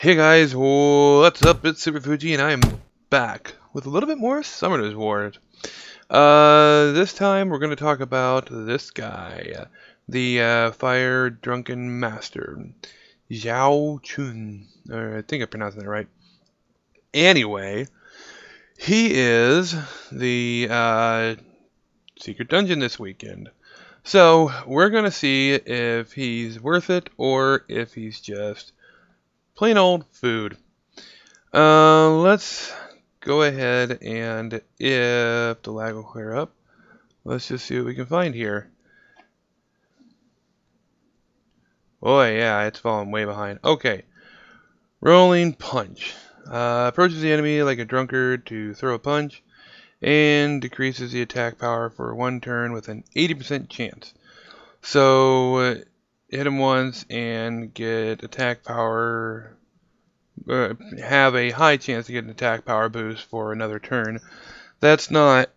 Hey guys, what's up? It's Super Fuji, and I am back with a little bit more Summoner's Wars. This time we're going to talk about this guy, the Fire Drunken Master, Xiao Chun. Or I think I'm pronouncing that right. Anyway, he is the Secret Dungeon this weekend. So we're going to see if he's worth it or if he's just plain old food. Let's go ahead and if the lag will clear up, let's just see what we can find here. Boy, yeah, it's falling way behind. Okay, rolling punch. Approaches the enemy like a drunkard to throw a punch and decreases the attack power for one turn with an 80% chance. So hit him once and get attack power. Have a high chance to get an attack power boost for another turn. That's not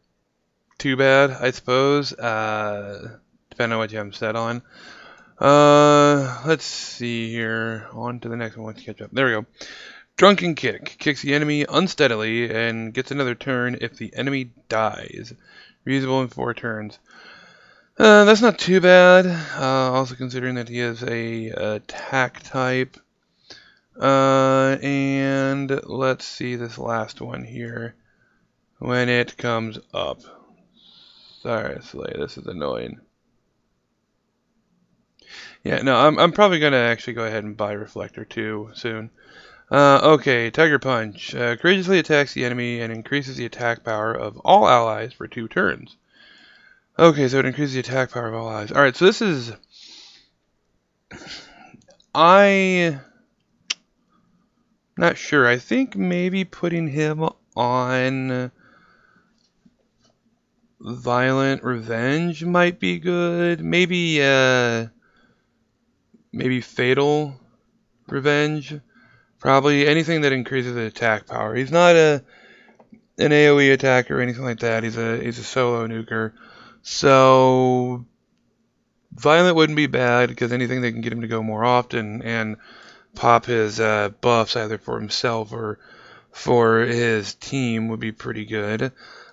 too bad, I suppose, depending on what you have them set on. Let's see here. On to the next one. Let's catch up. There we go. Drunken kick. Kicks the enemy unsteadily and gets another turn if the enemy dies. Reusable in 4 turns. That's not too bad. Also considering that he is a attack type. And let's see this last one here when it comes up. Sorry, Slay, this is annoying. Yeah, no, I'm probably gonna actually go ahead and buy Reflector 2 soon. Okay, Tiger Punch. Courageously attacks the enemy and increases the attack power of all allies for 2 turns. Okay, so it increases the attack power of all allies. Alright, so this is... Not sure. I think maybe putting him on Violent Revenge might be good. Maybe Fatal Revenge. Probably anything that increases the attack power. He's not an AoE attacker or anything like that. He's a solo nuker. So Violent wouldn't be bad because anything that can get him to go more often and pop his buffs either for himself or for his team would be pretty good.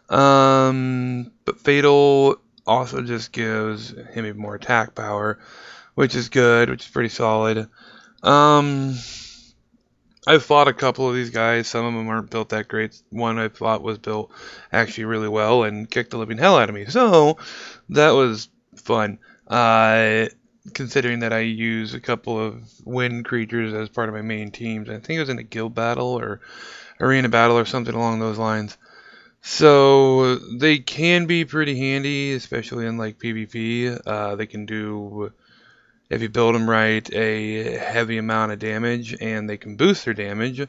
But Fatal also just gives him even more attack power, which is good, which is pretty solid. I've fought a couple of these guys. Some of them aren't built that great. One I thought was built actually really well and kicked the living hell out of me. So that was fun. Considering that I use a couple of wind creatures as part of my main teams. I think it was in a guild battle or arena battle or something along those lines. So they can be pretty handy, especially in like PvP. They can do, if you build them right, a heavy amount of damage, and they can boost their damage.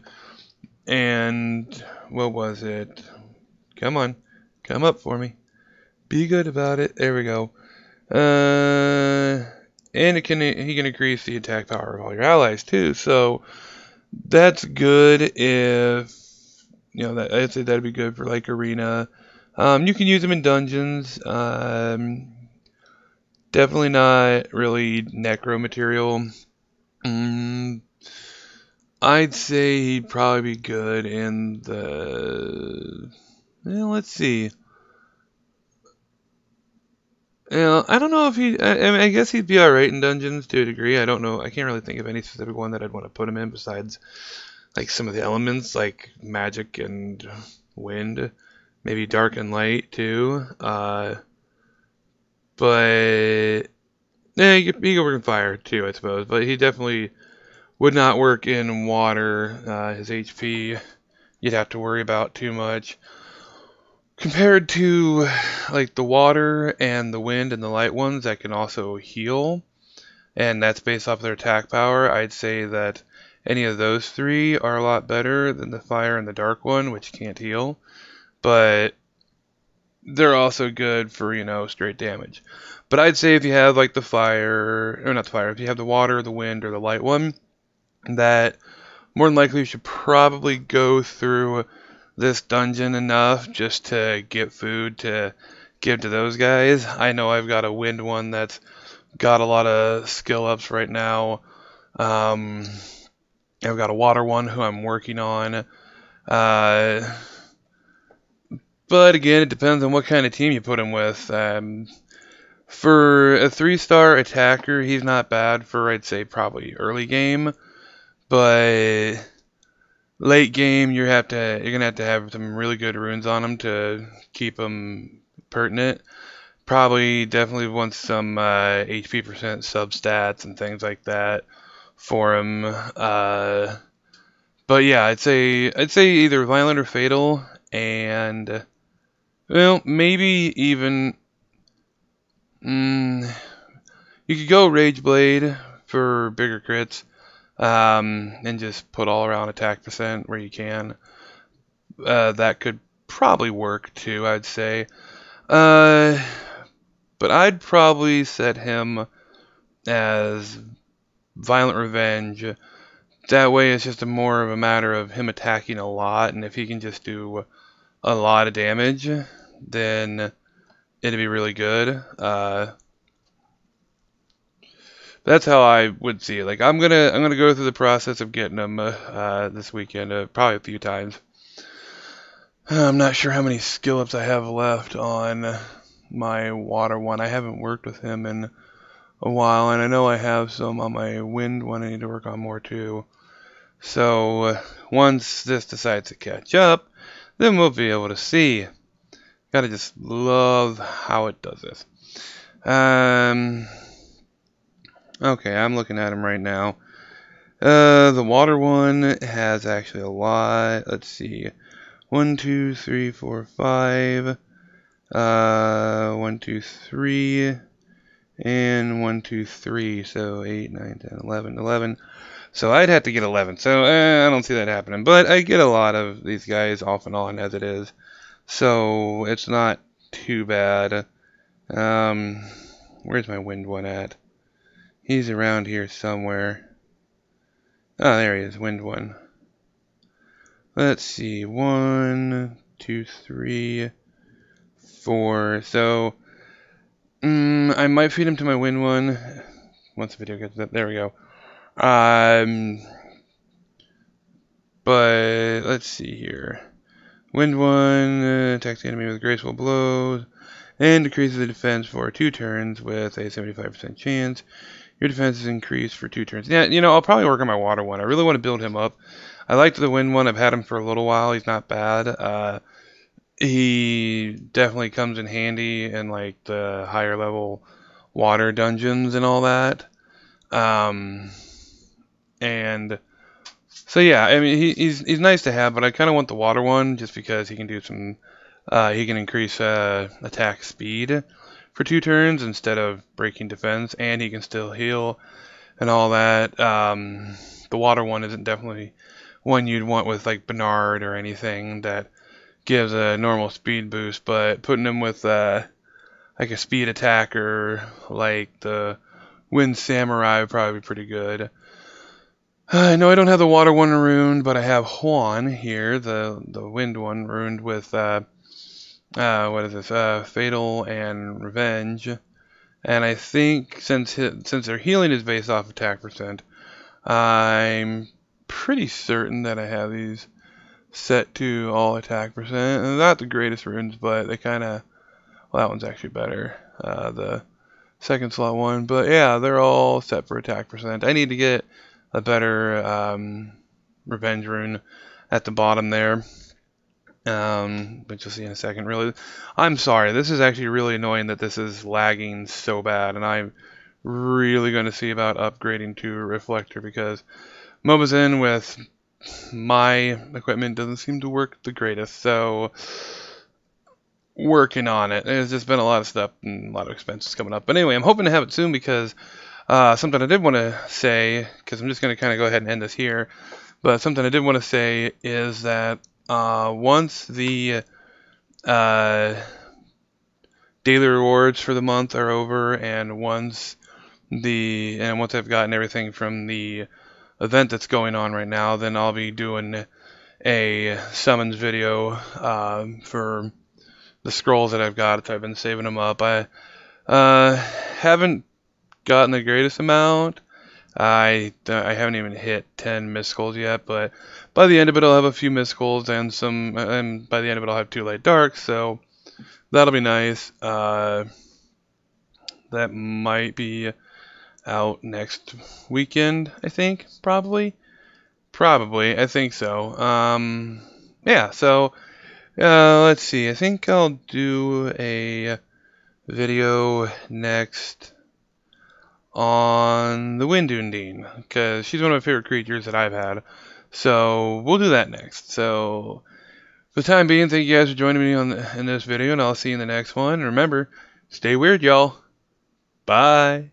And what was it? Come on, come up for me. Be good about it. There we go. And he can increase the attack power of all your allies too. So that's good if I'd say that'd be good for like arena. You can use them in dungeons. Definitely not really necro material. I'd say he'd probably be good in the. Let's see. I don't know if he. I mean, I guess he'd be alright in dungeons to a degree. I don't know. I can't really think of any specific one that I'd want to put him in besides like some of the elements like magic and wind, maybe dark and light too. But yeah, he could work in fire too, I suppose. But he definitely would not work in water. His HP, you'd have to worry about too much. Compared to like the water and the wind and the light ones that can also heal, and that's based off their attack power, I'd say that any of those 3 are a lot better than the fire and the dark one, which can't heal. But they're also good for, straight damage. But I'd say if you have like the fire, or not the fire, if you have the water, the wind, or the light one, that more than likely you should probably go through this dungeon enough just to get food to give to those guys. I know I've got a wind one that's got a lot of skill ups right now. I've got a water one who I'm working on. Uh, but again, it depends on what kind of team you put him with. For a 3-star attacker, he's not bad for, I'd say, probably early game. But late game, you're gonna have some really good runes on him to keep him pertinent. Probably definitely wants some HP percent substats and things like that for him. But yeah, I'd say either violent or fatal, and well, maybe even you could go Rage Blade for bigger crits, and just put all around attack percent where you can. That could probably work too, I'd say. Uh, but I'd probably set him as Violent Revenge. That way, it's just more of a matter of him attacking a lot, and if he can just do a lot of damage, then it'd be really good. That's how I would see it. Like I'm gonna go through the process of getting him this weekend, probably a few times. I'm not sure how many skill ups I have left on my water one. I haven't worked with him in a while, and I know I have some on my wind one. I need to work on more too. So once this decides to catch up, then we'll be able to see. Gotta just love how it does this. Okay, I'm looking at him right now. The water one has actually a lot. Let's see. 1, 2, 3, 4, 5. 1, 2, 3. And 1, 2, 3. So 8, 9, 10, 11, 11. So I'd have to get 11. So I don't see that happening. But I get a lot of these guys off and on as it is. So it's not too bad. Where's my wind one at? He's around here somewhere. Oh, there he is, wind one. Let's see, 1, 2, 3, 4. So, I might feed him to my wind one once the video gets up. There we go. But let's see here. Wind one attacks the enemy with graceful blows and decreases the defense for 2 turns with a 75% chance. Your defense is increased for 2 turns. Yeah, I'll probably work on my water one. I really want to build him up. I liked the wind one. I've had him for a little while. He's not bad. He definitely comes in handy in like the higher level water dungeons and all that. And so yeah, I mean he's nice to have, but I kind of want the water one just because he can do some. He can increase attack speed for 2 turns instead of breaking defense, and he can still heal and all that. The water one isn't definitely one you'd want with like Bernard or anything that gives a normal speed boost, but putting him with like a speed attacker like the Wind Samurai would probably be pretty good. I know I don't have the water one ruined, but I have Juan here, the wind one ruined with what is this? Fatal and Revenge. And I think since their healing is based off attack percent, I'm pretty certain that I have these set to all attack percent. And not the greatest runes, but they kind of, well, that one's actually better. The second slot one, but yeah, they're all set for attack percent. I need to get a better Revenge rune at the bottom there. But you'll see in a second. Really, I'm sorry. This is actually really annoying that this is lagging so bad, and I'm really going to see about upgrading to Reflector because Mobizen with my equipment doesn't seem to work the greatest. So working on it. There's just been a lot of stuff and a lot of expenses coming up. But anyway, I'm hoping to have it soon because something I did want to say, because I'm just going to kind of go ahead and end this here. But something I did want to say is that once the daily rewards for the month are over, and once I've gotten everything from the event that's going on right now, then I'll be doing a summons video for the scrolls that I've got. I've been saving them up. I haven't gotten the greatest amount. I haven't even hit 10 missed skulls yet, but by the end of it, I'll have a few missed skulls and some, and by the end of it, I'll have 2 light darks, so that'll be nice. That might be out next weekend, I think, probably. Probably, I think so. Yeah, so let's see. I think I'll do a video next on the Windundine, because she's one of my favorite creatures that I've had. So we'll do that next. So for the time being, thank you guys for joining me in this video, and I'll see you in the next one. And remember, stay weird, y'all. Bye.